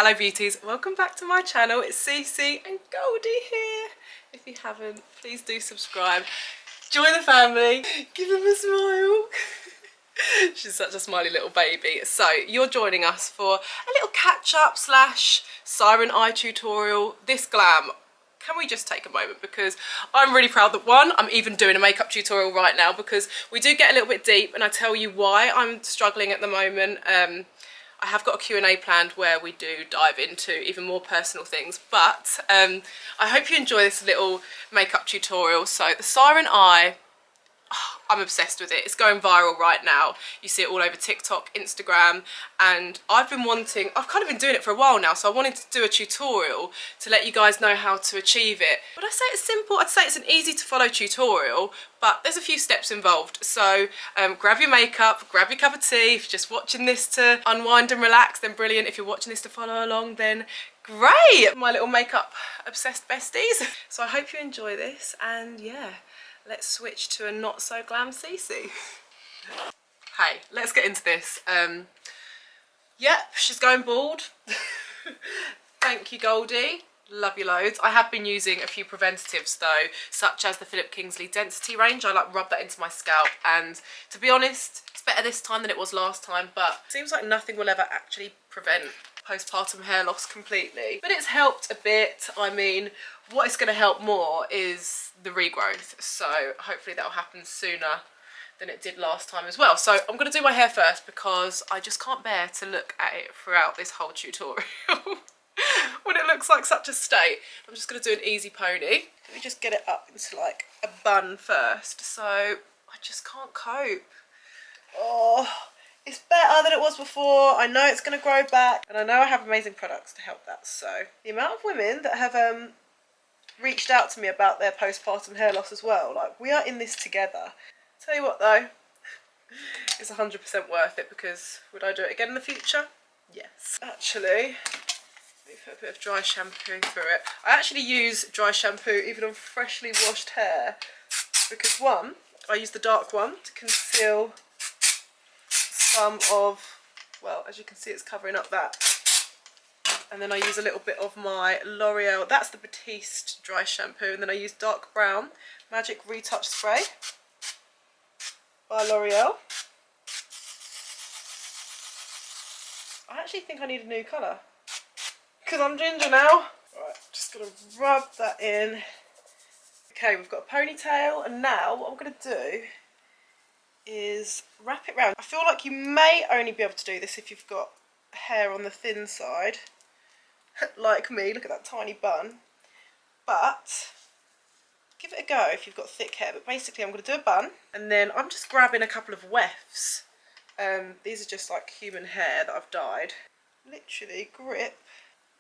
Hello beauties, welcome back to my channel. It's Cece and Goldie here. If you haven't, please do subscribe. Join the family, give them a smile. She's such a smiley little baby. So you're joining us for a little catch up slash siren eye tutorial. This glam, can we just take a moment, because I'm really proud that one, I'm even doing a makeup tutorial right now, because we do get a little bit deep and I tell you why I'm struggling at the moment. I have got a Q&A planned where we do dive into even more personal things, but I hope you enjoy this little makeup tutorial. So the siren eye, I'm obsessed with it. It's going viral right now. You see it all over TikTok, Instagram, and I've kind of been doing it for a while now, so I wanted to do a tutorial to let you guys know how to achieve it. Would I say it's simple? I'd say it's an easy to follow tutorial, but there's a few steps involved. So grab your makeup, grab your cup of tea. If you're just watching this to unwind and relax, then brilliant. If you're watching this to follow along, then great. My little makeup obsessed besties. So I hope you enjoy this, and yeah, let's switch to a not so glam Cece. Hey, let's get into this. Yep, she's going bald. Thank you, Goldie. Love you loads. I have been using a few preventatives though, such as the Philip Kingsley Density range. I like rub that into my scalp, and to be honest, it's better this time than it was last time, but it seems like nothing will ever actually prevent postpartum hair loss completely. But it's helped a bit. I mean, what is going to help more is the regrowth, so hopefully that'll happen sooner than it did last time as well. So I'm going to do my hair first, because I just can't bear to look at it throughout this whole tutorial when it looks like such a state. I'm just going to do an easy pony. Let me just get it up into like a bun first. So I just can't cope. Oh, it's better than it was before. I know it's going to grow back, and I know I have amazing products to help that. So the amount of women that have reached out to me about their postpartum hair loss as well, like, we are in this together. Tell you what though, it's 100% worth it, because would I do it again in the future? Yes. Actually, let me put a bit of dry shampoo through it. I actually use dry shampoo even on freshly washed hair, because one, I use the dark one to conceal some of, well, as you can see, it's covering up that. And then I use a little bit of my L'Oreal, that's the Batiste dry shampoo, and then I use dark brown Magic Retouch Spray by L'Oreal. I actually think I need a new colour, because I'm ginger now. Right, just gonna rub that in. Okay, we've got a ponytail, and now what I'm gonna do is wrap it round. I feel like you may only be able to do this if you've got hair on the thin side, like me. Look at that tiny bun. But give it a go if you've got thick hair. But basically I'm going to do a bun, and then I'm just grabbing a couple of wefts. These are just like human hair that I've dyed. Literally grip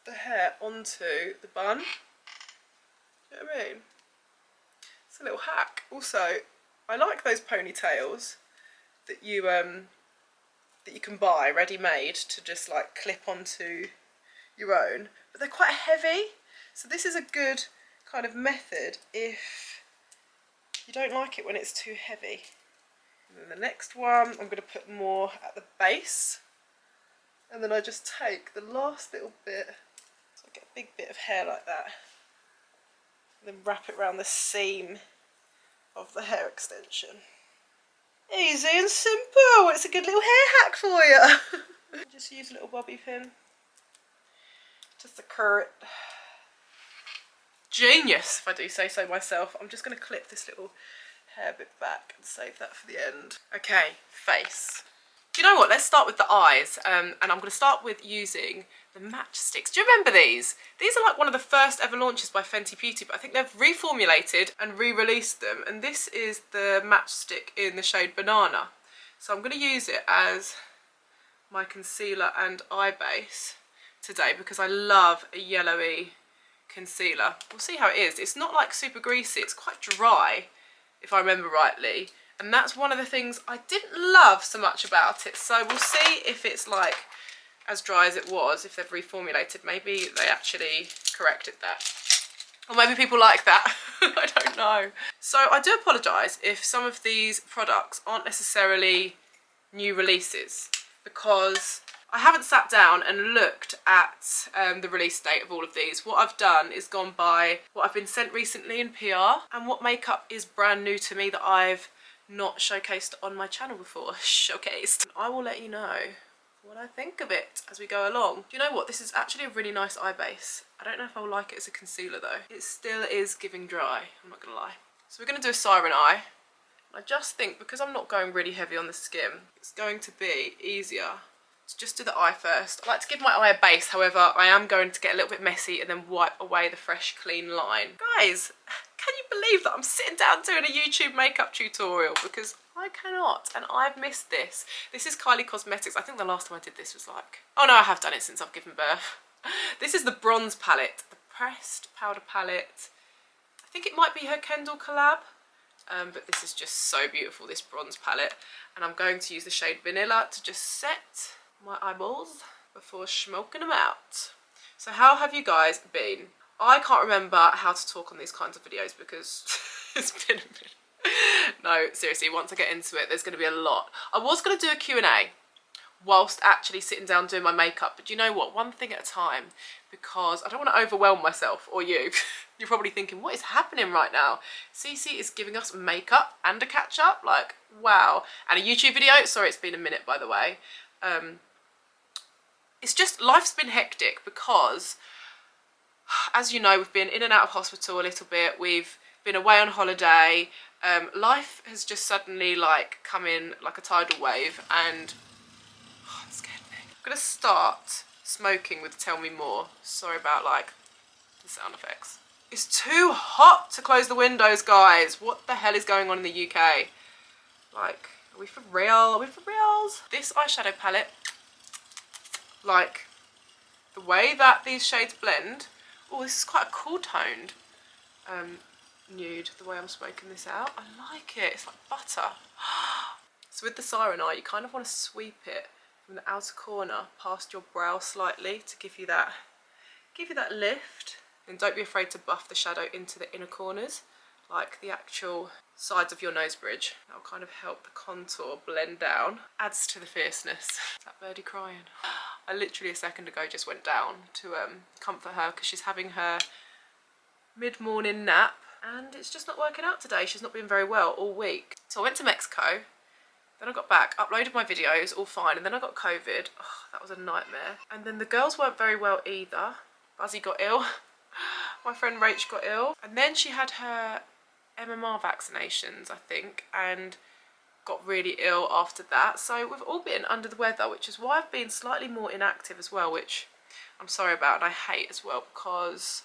the hair onto the bun. You know what I mean? It's a little hack. Also, I like those ponytails that you can buy ready-made to just like clip onto your own, but they're quite heavy. So this is a good kind of method if you don't like it when it's too heavy. And then the next one, I'm going to put more at the base, and then I just take the last little bit, so I get a big bit of hair like that, and then wrap it around the seam of the hair extension. Easy and simple. It's a good little hair hack for you. Just use a little bobby pin just to curl it. Genius, if I do say so myself. I'm just going to clip this little hair bit back and save that for the end. Okay, face. Do you know what? Let's start with the eyes, and I'm going to start with using the matchsticks. Do you remember these? These are like one of the first ever launches by Fenty Beauty, but I think they've reformulated and re-released them, and this is the matchstick in the shade Banana. So I'm going to use it as my concealer and eye base today, because I love a yellowy concealer. We'll see how it is. It's not like super greasy, it's quite dry if I remember rightly, and that's one of the things I didn't love so much about it. So we'll see if it's like as dry as it was, if they've reformulated. Maybe they actually corrected that, or maybe people like that. I don't know. So I do apologise if some of these products aren't necessarily new releases, because I haven't sat down and looked at the release date of all of these. What I've done is gone by what I've been sent recently in PR and what makeup is brand new to me that I've not showcased on my channel before. Showcased. I will let you know what I think of it as we go along. Do you know what? This is actually a really nice eye base. I don't know if I'll like it as a concealer though. It still is giving dry, I'm not gonna lie. So we're gonna do a Siren eye. I just think because I'm not going really heavy on the skin, it's going to be easier to just do the eye first. I like to give my eye a base, however, I am going to get a little bit messy and then wipe away the fresh, clean line. Guys, can you believe that I'm sitting down doing a YouTube makeup tutorial? Because I cannot, and I've missed this. This is Kylie Cosmetics. I think the last time I did this was like, oh no, I have done it since I've given birth. This is the bronze palette, the pressed powder palette. I think it might be her Kendall collab. But this is just so beautiful, this bronze palette. And I'm going to use the shade Vanilla to just set my eyeballs before smoking them out. So how have you guys been? I can't remember how to talk on these kinds of videos because it's been a minute. No, seriously, once I get into it, there's going to be a lot. I was going to do a Q&A whilst actually sitting down doing my makeup, but you know what, one thing at a time, because I don't want to overwhelm myself or you. You're probably thinking, what is happening right now? Cece is giving us makeup and a catch up, like wow, and a YouTube video. Sorry, it's been a minute by the way. It's just, life's been hectic because, as you know, we've been in and out of hospital a little bit, we've been away on holiday, life has just suddenly like come in like a tidal wave, and it scared me. I'm gonna start smoking with Tell Me More. Sorry about like the sound effects. It's too hot to close the windows, guys. What the hell is going on in the UK? Like, are we for real? Are we for reals? This eyeshadow palette, like the way that these shades blend. Oh, this is quite a cool toned nude, the way I'm smoking this out. I like it. It's like butter. So with the Siren eye, you kind of want to sweep it from the outer corner past your brow slightly to give you that lift. And don't be afraid to buff the shadow into the inner corners, like the actual sides of your nose bridge. That'll kind of help the contour blend down. Adds to the fierceness. Is that birdie crying? I literally a second ago just went down to comfort her because she's having her mid-morning nap and it's just not working out today. She's not been very well all week. So I went to Mexico, then I got back, uploaded my videos, all fine, and then I got COVID. Oh, that was a nightmare. And then the girls weren't very well either. Buzzy got ill. My friend Rach got ill. And then she had her MMR vaccinations, I think, and got really ill after that. So we've all been under the weather, which is why I've been slightly more inactive as well, which I'm sorry about and I hate as well, because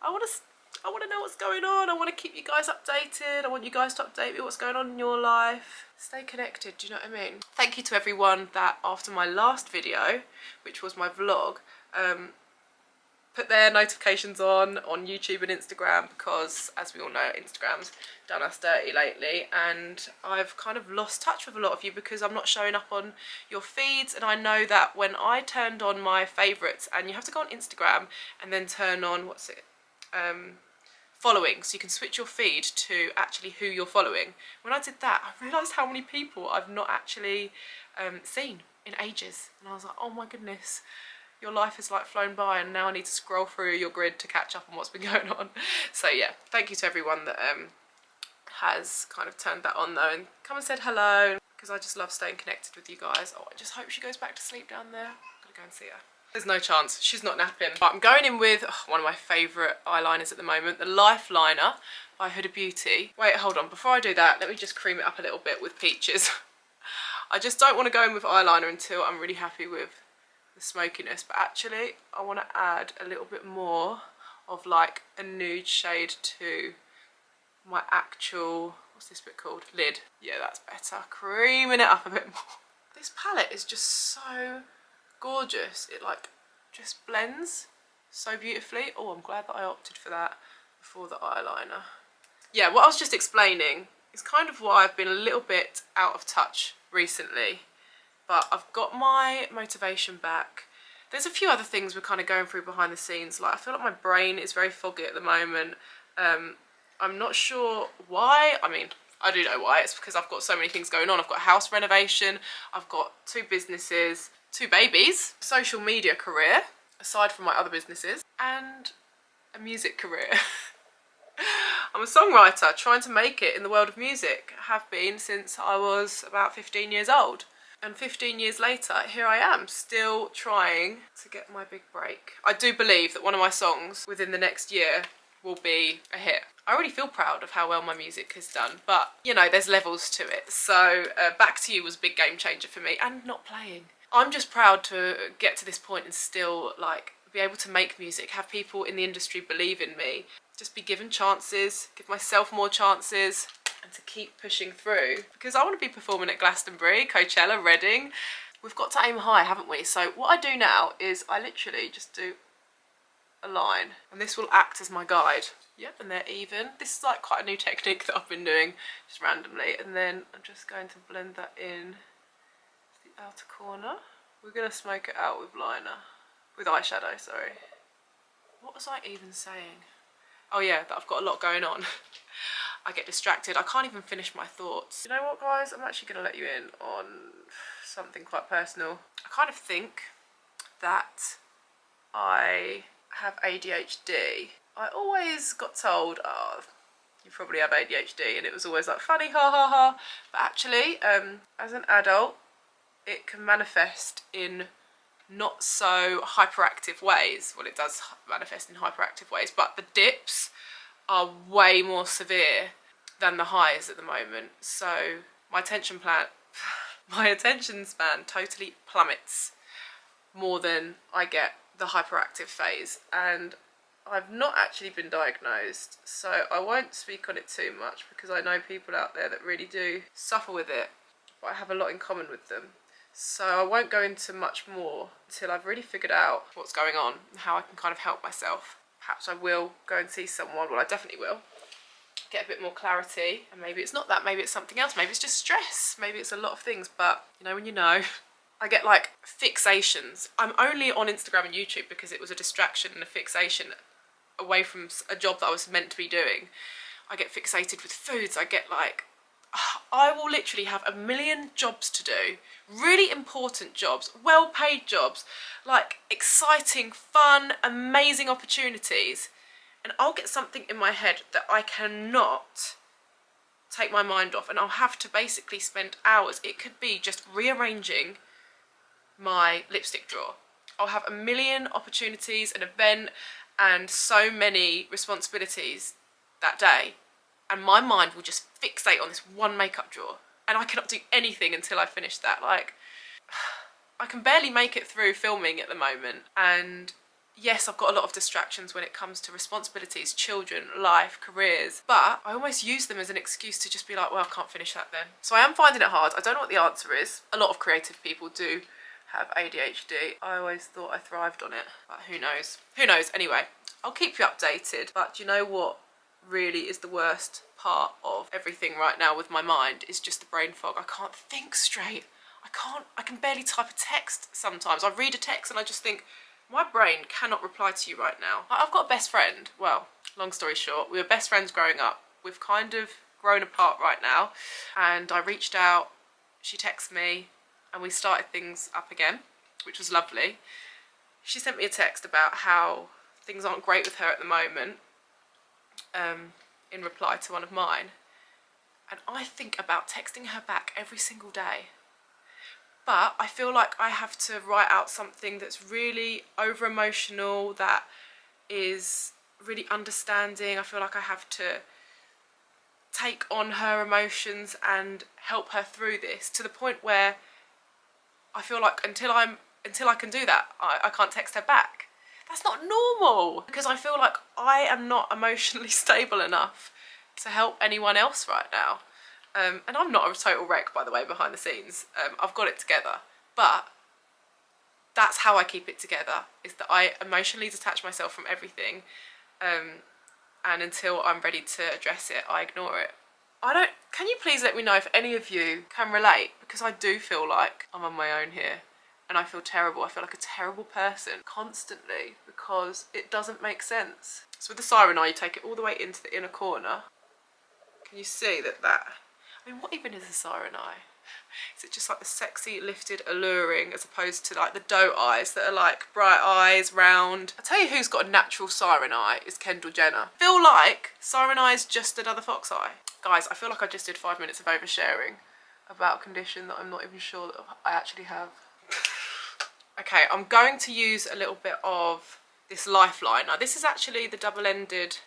I want to know what's going on. I want to keep you guys updated. I want you guys to update me what's going on in your life. Stay connected, do you know what I mean? Thank you to everyone that after my last video, which was my vlog, put their notifications on YouTube and Instagram, because as we all know, Instagram's done us dirty lately, and I've kind of lost touch with a lot of you because I'm not showing up on your feeds. And I know that when I turned on my favourites, and you have to go on Instagram and then turn on, what's it, following, so you can switch your feed to actually who you're following. When I did that, I realised how many people I've not actually seen in ages, and I was like, oh my goodness, your life has like flown by and now I need to scroll through your grid to catch up on what's been going on. So yeah, thank you to everyone that has kind of turned that on though and come and said hello, because I just love staying connected with you guys. Oh, I just hope she goes back to sleep down there. I'm gonna go and see her. There's no chance, she's not napping. But I'm going in with one of my favourite eyeliners at the moment, the Life Liner by Huda Beauty. Wait, hold on, before I do that, let me just cream it up a little bit with Peaches. I just don't want to go in with eyeliner until I'm really happy with the smokiness, but actually I want to add a little bit more of like a nude shade to my actual, what's this bit called? Lid. Yeah, that's better. Creaming it up a bit more. This palette is just so gorgeous. It like just blends so beautifully. Oh, I'm glad that I opted for that before the eyeliner. Yeah, what I was just explaining is kind of why I've been a little bit out of touch recently. But I've got my motivation back. There's a few other things we're kind of going through behind the scenes. Like I feel like my brain is very foggy at the moment. I'm not sure why. I mean, I do know why. It's because I've got so many things going on. I've got a house renovation. I've got 2 businesses, 2 babies, social media career, aside from my other businesses, and a music career. I'm a songwriter trying to make it in the world of music. I have been since I was about 15 years old. And 15 years later, here I am, still trying to get my big break. I do believe that one of my songs within the next year will be a hit. I already feel proud of how well my music has done, but you know, there's levels to it. So Back to You was a big game changer for me, and not playing. I'm just proud to get to this point and still like be able to make music, have people in the industry believe in me, just be given chances, give myself more chances, and to keep pushing through, because I want to be performing at Glastonbury, Coachella, Reading. We've got to aim high, haven't we? So what I do now is I literally just do a line, and this will act as my guide. Yep, and they're even. This is like quite a new technique that I've been doing just randomly, and then I'm just going to blend that in to the outer corner. We're going to smoke it out with liner, with eyeshadow, sorry. What was I even saying? Oh yeah, that I've got a lot going on. I get distracted. I can't even finish my thoughts. You know what, guys? I'm actually going to let you in on something quite personal. I kind of think that I have ADHD. I always got told, oh, you probably have ADHD, and it was always like funny, ha ha ha. But actually, as an adult, it can manifest in not so hyperactive ways. Well, it does manifest in hyperactive ways, but the dips are way more severe than the highs at the moment. So my attention span totally plummets more than I get the hyperactive phase, and I've not actually been diagnosed, so I won't speak on it too much because I know people out there that really do suffer with it, but I have a lot in common with them. So I won't go into much more until I've really figured out what's going on and how I can kind of help myself. Perhaps I will go and see someone, well I definitely will, get a bit more clarity, and maybe it's not that, maybe it's something else, maybe it's just stress, maybe it's a lot of things, but you know when you know. I get like fixations. I'm only on Instagram and YouTube because it was a distraction and a fixation away from a job that I was meant to be doing. I get fixated with foods. I get like, I will literally have a million jobs to do, really important jobs, well-paid jobs, like exciting, fun, amazing opportunities, and I'll get something in my head that I cannot take my mind off, and I'll have to basically spend hours. It could be just rearranging my lipstick drawer. I'll have a million opportunities, an event, and so many responsibilities that day, and my mind will just fixate on this one makeup drawer, and I cannot do anything until I finish that. Like, I can barely make it through filming at the moment, and yes, I've got a lot of distractions when it comes to responsibilities, children, life, careers, but I almost use them as an excuse to just be like, well, I can't finish that then. So I am finding it hard. I don't know what the answer is. A lot of creative people do have ADHD. I always thought I thrived on it, but who knows? Who knows? Anyway, I'll keep you updated. But you know what really is the worst part of everything right now with my mind is just the brain fog. I can't think straight. I can barely type a text sometimes. I read a text and I just think, my brain cannot reply to you right now. I've got a best friend. Well, long story short, we were best friends growing up. We've kind of grown apart right now, and I reached out, she texted me, and we started things up again, which was lovely. She sent me a text about how things aren't great with her at the moment, in reply to one of mine. And I think about texting her back every single day. But I feel like I have to write out something that's really over emotional, that is really understanding. I feel like I have to take on her emotions and help her through this, to the point where I feel like until I can do that, I can't text her back. That's not normal, because I feel like I am not emotionally stable enough to help anyone else right now. And I'm not a total wreck, by the way, behind the scenes. I've got it together. But that's how I keep it together, is that I emotionally detach myself from everything. And until I'm ready to address it, I ignore it. Can you please let me know if any of you can relate? Because I do feel like I'm on my own here. And I feel terrible. I feel like a terrible person constantly, because it doesn't make sense. So with the siren eye, you take it all the way into the inner corner. Can you see that? I mean, what even is a siren eye? Is it just like the sexy, lifted, alluring, as opposed to like the doe eyes that are like bright eyes, round. I tell you who's got a natural siren eye is Kendall Jenner. I feel like siren eye is just another fox eye. Guys, I feel like I just did 5 minutes of oversharing about a condition that I'm not even sure that I actually have. Okay, I'm going to use a little bit of this Lifeline. Now, this is actually the double-ended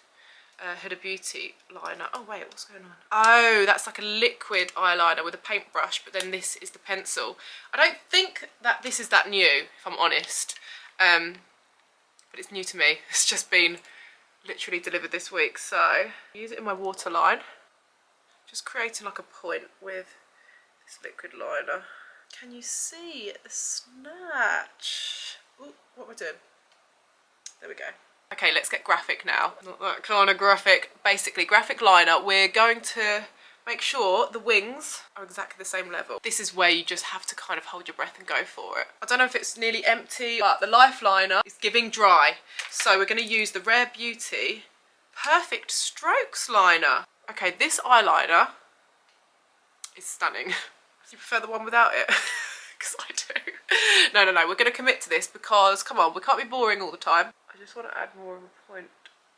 Huda Beauty liner. Oh wait, what's going on? Oh, that's like a liquid eyeliner with a paintbrush, but then this is the pencil. I don't think that this is that new, if I'm honest, but it's new to me. It's just been literally delivered this week, so I use it in my waterline, just creating like a point with this liquid liner. Can you see the snatch? Ooh, what am I doing? There we go. Okay, let's get graphic now. Not that kind of graphic. Basically, graphic liner. We're going to make sure the wings are exactly the same level. This is where you just have to kind of hold your breath and go for it. I don't know if it's nearly empty, but the Life Liner is giving dry. So we're going to use the Rare Beauty Perfect Strokes liner. Okay, this eyeliner is stunning. Do you prefer the one without it? Because I do. No, we're going to commit to this because, come on, we can't be boring all the time. I just want to add more of a point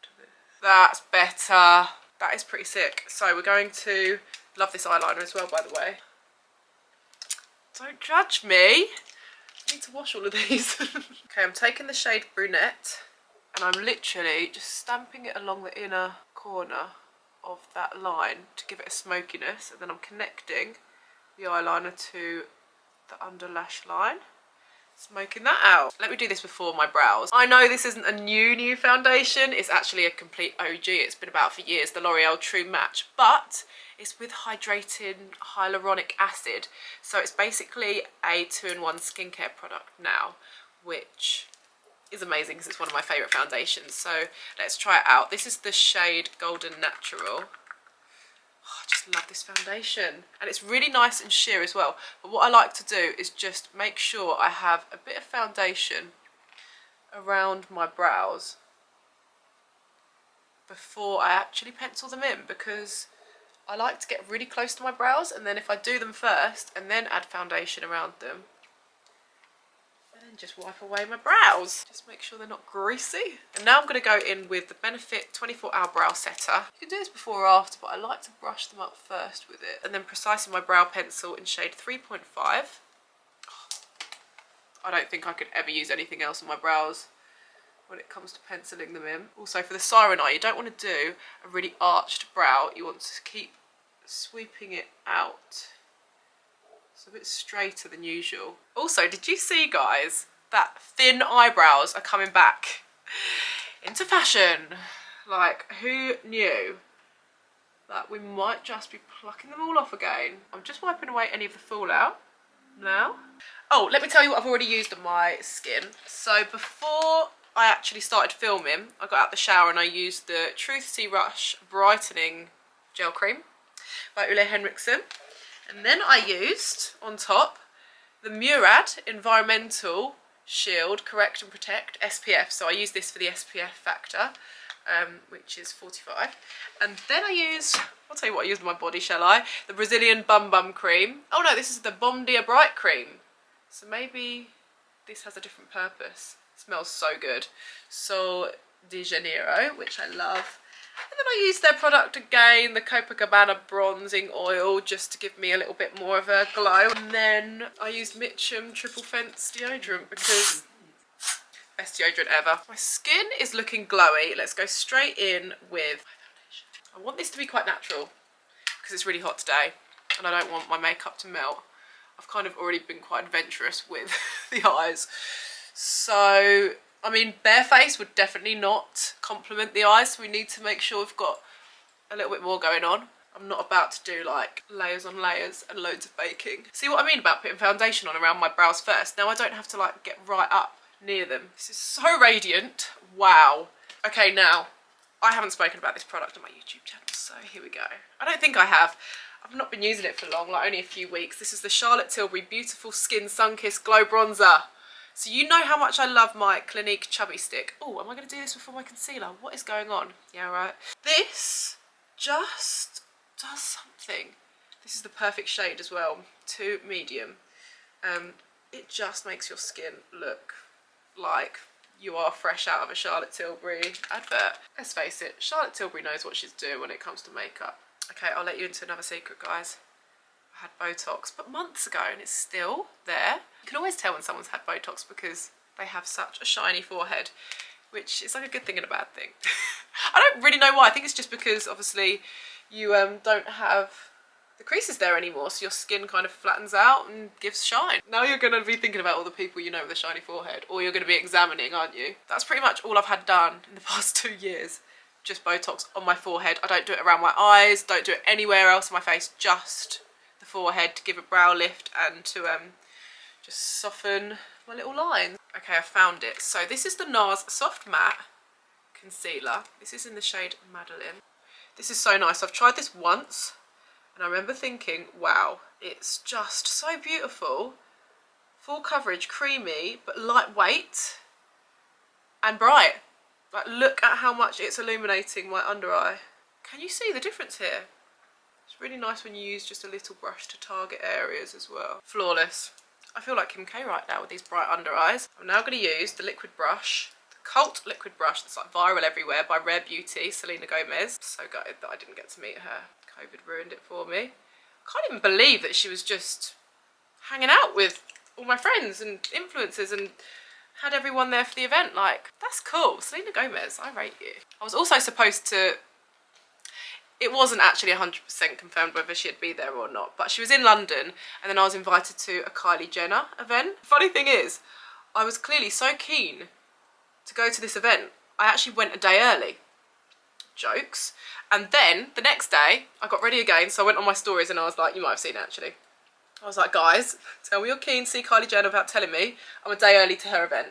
to this. That's better. That is pretty sick. So we're going to, love this eyeliner as well, by the way. Don't judge me. I need to wash all of these. Okay, I'm taking the shade Brunette and I'm literally just stamping it along the inner corner of that line to give it a smokiness, and then I'm connecting the eyeliner to the under lash line, smoking that out. Let me do this before my brows. I know this isn't a new foundation, it's actually a complete OG. It's been about for years, the L'Oreal True Match, but it's with hydrating hyaluronic acid. So it's basically a 2-in-1 skincare product now, which is amazing because it's one of my favourite foundations. So let's try it out. This is the shade Golden Natural. I just love this foundation, and it's really nice and sheer as well. But what I like to do is just make sure I have a bit of foundation around my brows before I actually pencil them in, because I like to get really close to my brows, and then if I do them first and then add foundation around them, and then just wipe away my brows. Just make sure they're not greasy. And now I'm going to go in with the Benefit 24-Hour Brow Setter. You can do this before or after, but I like to brush them up first with it. And then Precise my brow pencil in shade 3.5. I don't think I could ever use anything else on my brows when it comes to penciling them in. Also, for the Siren Eye, you don't want to do a really arched brow. You want to keep sweeping it out. It's a bit straighter than usual. Also, did you see, guys, that thin eyebrows are coming back into fashion? Like, who knew that we might just be plucking them all off again? I'm just wiping away any of the fallout now. Oh, let me tell you what I've already used on my skin. So before I actually started filming, I got out the shower and I used the Truth Sea Rush Brightening Gel Cream by Ole Henriksen. And then I used, on top, the Murad Environmental Shield Correct and Protect SPF. So I used this for the SPF factor, which is 45. And then I used, I'll tell you what I used on my body, shall I? The Brazilian Bum Bum Cream. Oh no, this is the Bom Dia Bright Cream. So maybe this has a different purpose. It smells so good. So de Janeiro, which I love. And then I used their product again, the Copacabana Bronzing Oil, just to give me a little bit more of a glow. And then I used Mitchum Triple Fence Deodorant because best deodorant ever. My skin is looking glowy. Let's go straight in with my foundation. I want this to be quite natural because it's really hot today and I don't want my makeup to melt. I've kind of already been quite adventurous with the eyes. So I mean, bare face would definitely not complement the eyes, so we need to make sure we've got a little bit more going on. I'm not about to do like layers on layers and loads of baking. See what I mean about putting foundation on around my brows first? Now I don't have to like get right up near them. This is so radiant. Wow. Okay, now I haven't spoken about this product on my YouTube channel, so here we go. I don't think I have. I've not been using it for long, like only a few weeks. This is the Charlotte Tilbury Beautiful Skin Sunkissed Glow Bronzer. So you know how much I love my Clinique Chubby Stick. Oh, am I going to do this before my concealer? What is going on? Yeah, right. This just does something This is the perfect shade as well, to medium. It just makes your skin look like you are fresh out of a Charlotte Tilbury advert. Let's face it, Charlotte Tilbury knows what she's doing when it comes to makeup. Okay, I'll let you into another secret, guys. I had Botox, but months ago, and it's still there. You can always tell when someone's had Botox because they have such a shiny forehead, which is like a good thing and a bad thing. I don't really know why. I think it's just because obviously you don't have the creases there anymore, so your skin kind of flattens out and gives shine. Now you're going to be thinking about all the people you know with a shiny forehead, or you're going to be examining, aren't you? That's pretty much all I've had done in the past 2 years. Just Botox on my forehead. I don't do it around my eyes, don't do it anywhere else on my face, just the forehead to give a brow lift and to just soften my little lines. Okay, I found it. So this is the NARS Soft Matte Concealer. This is in the shade Madeline. This is so nice. I've tried this once and I remember thinking, wow, it's just so beautiful. Full coverage, creamy, but lightweight and bright. Like, look at how much it's illuminating my under eye. Can you see the difference here? It's really nice when you use just a little brush to target areas as well. Flawless. I feel like Kim K right now with these bright under eyes. I'm now going to use the liquid brush, the cult liquid brush that's like viral everywhere by Rare Beauty, Selena Gomez. So gutted that I didn't get to meet her. COVID ruined it for me. I can't even believe that she was just hanging out with all my friends and influencers and had everyone there for the event. Like, that's cool. Selena Gomez, I rate you. I was also supposed to, it wasn't actually 100% confirmed whether she'd be there or not, but she was in London and then I was invited to a Kylie Jenner event. Funny thing is, I was clearly so keen to go to this event, I actually went a day early. Jokes. And then the next day I got ready again, so I went on my stories and I was like, you might have seen it actually. I was like, guys, tell me you're keen to see Kylie Jenner without telling me. I'm a day early to her event.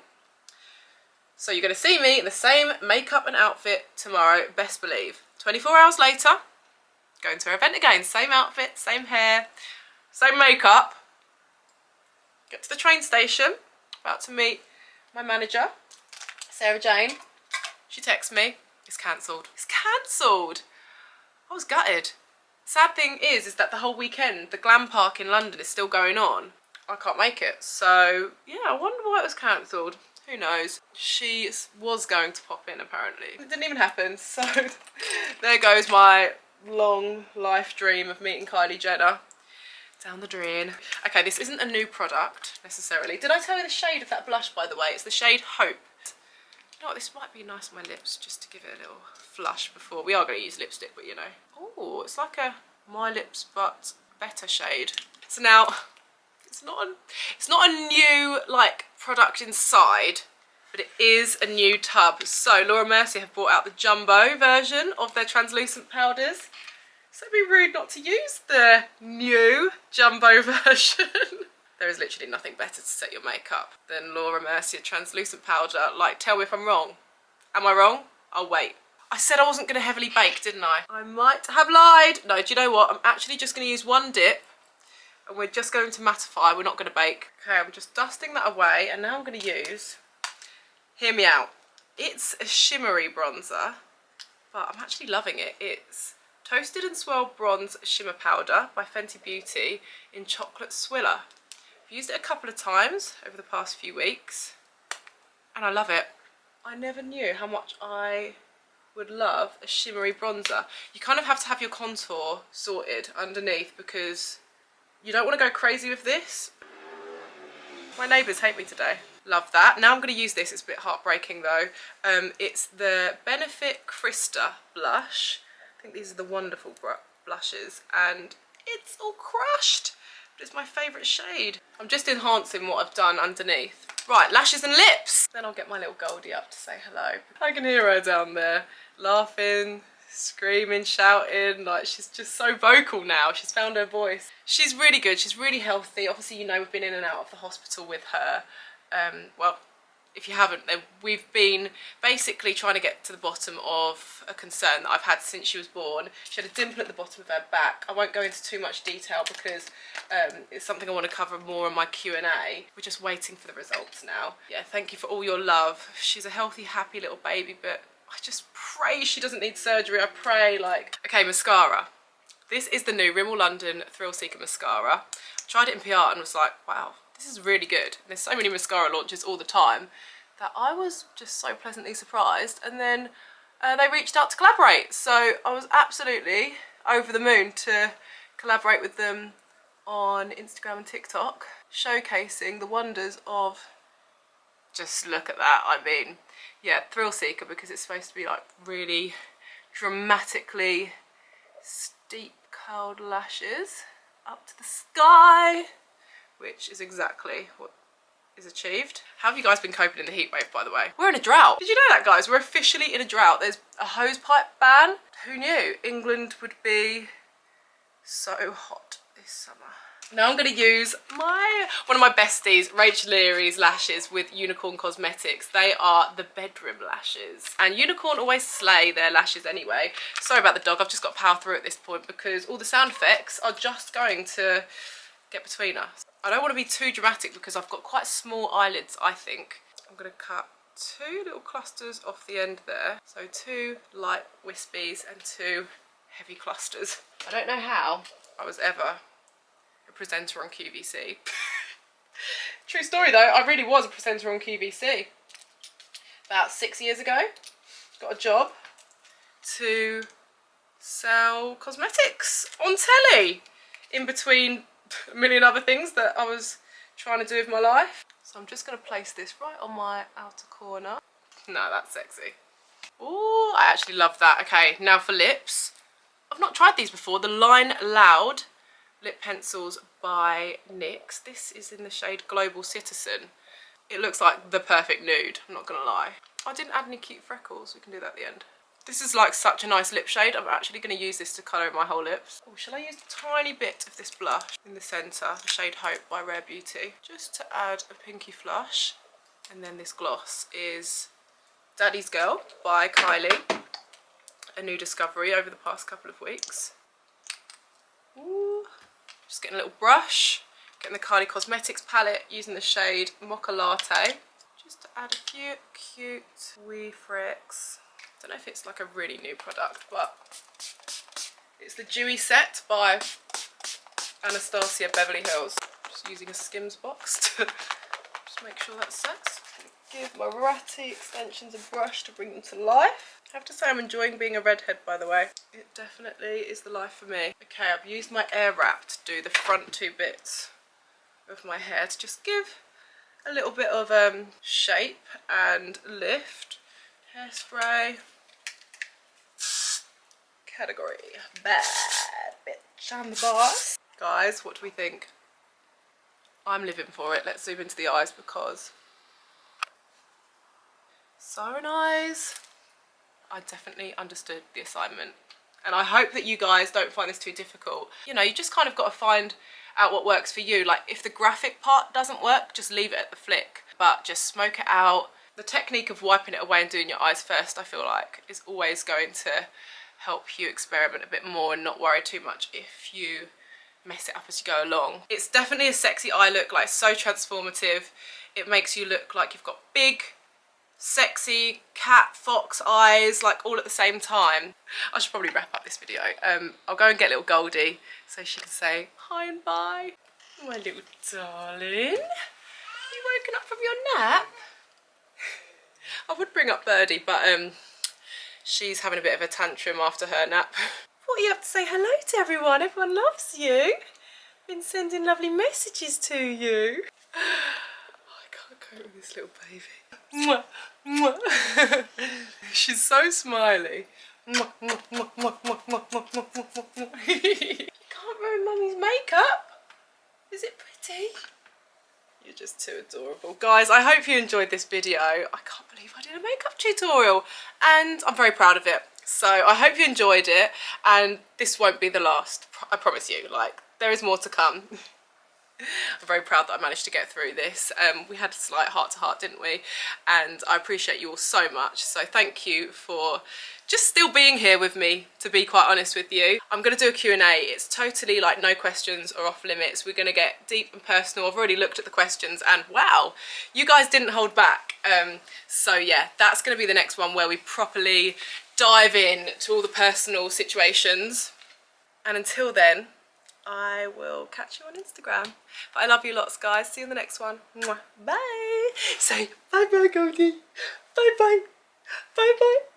So you're going to see me in the same makeup and outfit tomorrow, best believe. 24 hours later, going to her event again. Same outfit, same hair, same makeup. Get to the train station, about to meet my manager, Sarah Jane. She texts me, it's cancelled. It's cancelled! I was gutted. Sad thing is that the whole weekend, the Glam Park in London is still going on. I can't make it. So, yeah, I wonder why it was cancelled. Who knows? She was going to pop in, apparently. It didn't even happen. So, there goes my long life dream of meeting Kylie Jenner. Down the drain. Okay, this isn't a new product, necessarily. Did I tell you the shade of that blush, by the way? It's the shade Hope. You know what, this might be nice on my lips, just to give it a little flush before. We are going to use lipstick, but you know. Oh, it's like a My Lips but better shade. So now, it's not a new like product inside, but it is a new tub. So Laura Mercier have brought out the jumbo version of their translucent powders. So it'd be rude not to use the new jumbo version. There is literally nothing better to set your makeup than Laura Mercier translucent powder. Like, tell me if I'm wrong. Am I wrong? I'll wait. I said I wasn't going to heavily bake, didn't I? I might have lied. No, do you know what? I'm actually just going to use one dip and we're just going to mattify. We're not going to bake. Okay, I'm just dusting that away and now I'm going to use, hear me out. It's a shimmery bronzer, but I'm actually loving it. It's Toasted and Swirled Bronze Shimmer Powder by Fenty Beauty in Chocolate Swiller. I've used it a couple of times over the past few weeks and I love it. I never knew how much I would love a shimmery bronzer. You kind of have to have your contour sorted underneath because you don't want to go crazy with this. My neighbours hate me today. Love that. Now I'm going to use this. It's a bit heartbreaking though. It's the Benefit Krista blush. I think these are the Wonderful blushes and it's all crushed. It's my favourite shade. I'm just enhancing what I've done underneath. Right, lashes and lips. Then I'll get my little Goldie up to say hello. I can hear her down there laughing, screaming, shouting. Like, she's just so vocal now. She's found her voice. She's really good. She's really healthy. Obviously, you know, we've been in and out of the hospital with her. Well, if you haven't, then we've been basically trying to get to the bottom of a concern that I've had since she was born. She had a dimple at the bottom of her back. I won't go into too much detail because it's something I want to cover more in my Q&A. We're just waiting for the results now. Yeah, thank you for all your love. She's a healthy, happy little baby, but I just pray she doesn't need surgery. I pray, like... Okay, mascara. This is the new Rimmel London Thrill Seeker Mascara. I tried it in PR and was like, wow, this is really good. And there's so many mascara launches all the time that I was just so pleasantly surprised. And then they reached out to collaborate. So I was absolutely over the moon to collaborate with them on Instagram and TikTok, showcasing the wonders of, just look at that, I mean, yeah, Thrill Seeker, because it's supposed to be like really dramatically steep curled lashes up to the sky, which is exactly what is achieved. How have you guys been coping in the heat wave, by the way? We're in a drought. Did you know that, guys? We're officially in a drought. There's a hosepipe ban. Who knew England would be so hot this summer? Now I'm going to use one of my besties, Rachel Leary's lashes with Unicorn Cosmetics. They are the bedroom lashes. And Unicorn always slay their lashes anyway. Sorry about the dog, I've just got to power through at this point because all the sound effects are just going to get between us. I don't want to be too dramatic because I've got quite small eyelids, I think. I'm going to cut 2 little clusters off the end there. So 2 light wispies and 2 heavy clusters. I don't know how I was ever a presenter on QVC. True story though, I really was a presenter on QVC. About 6 years ago, got a job to sell cosmetics on telly, in between a million other things that I was trying to do with my life. So I'm just going to place this right on my outer corner. No, that's sexy. Oh, I actually love that. Okay, now for lips. I've not tried these before. The Line Loud lip pencils by NYX. This is in the shade Global Citizen. It looks like the perfect nude, I'm not gonna lie. I didn't add any cute freckles, we can do that at the end. This is like such a nice lip shade. I'm actually going to use this to colour my whole lips. Oh, shall I use a tiny bit of this blush in the centre, the shade Hope by Rare Beauty, just to add a pinky flush. And then this gloss is Daddy's Girl by Kylie, a new discovery over the past couple of weeks. Ooh. Just getting a little brush, getting the Kylie Cosmetics palette, using the shade Mocha Latte, just to add a few cute wee frecks. I don't know if it's like a really new product, but it's the Dewy Set by Anastasia Beverly Hills. Just using a Skims box to just make sure that sets. Give my ratty extensions a brush to bring them to life. I have to say I'm enjoying being a redhead, by the way. It definitely is the life for me. Okay, I've used my air wrap to do the front 2 bits of my hair to just give a little bit of shape and lift. Hairspray. Category bad bitch, I'm the boss. Guys, what do we think? I'm living for it. Let's zoom into the eyes because Siren eyes. I definitely understood the assignment, and I hope that you guys don't find this too difficult. You know, you just kind of got to find out what works for you. Like, if the graphic part doesn't work, just leave it at the flick, but just smoke it out. The technique of wiping it away and doing your eyes first, I feel like, is always going to help you experiment a bit more and not worry too much if you mess it up as you go along. It's definitely a sexy eye look, like so transformative. It makes you look like you've got big, sexy cat fox eyes, like all at the same time. I should probably wrap up this video. I'll go and get little Goldie so she can say hi and bye. My little darling, you woken up from your nap? I would bring up Birdie, but she's having a bit of a tantrum after her nap. What, you have to say hello to everyone? Everyone loves you. Been sending lovely messages to you. I can't cope with this little baby. Mwah, mwah. She's so smiley. Mwah, mwah, mwah, mwah, mwah, mwah, mwah, mwah, mwah. You can't ruin Mummy's makeup. Is it pretty? You're just too adorable. Guys, I hope you enjoyed this video. I can't believe I did a makeup tutorial and I'm very proud of it. So I hope you enjoyed it, and this won't be the last, I promise you. Like, there is more to come. I'm very proud that I managed to get through this. We had a slight heart-to-heart, didn't we? And I appreciate you all so much. So thank you for just still being here with me, to be quite honest with you. I'm going to do a Q&A. It's totally like no questions are off limits. We're going to get deep and personal. I've already looked at the questions and wow, you guys didn't hold back. So yeah, that's going to be the next one where we properly dive in to all the personal situations. And until then, I will catch you on Instagram. But I love you lots, guys. See you in the next one. Mwah. Bye. Say bye bye, Goldie. Bye bye. Bye bye.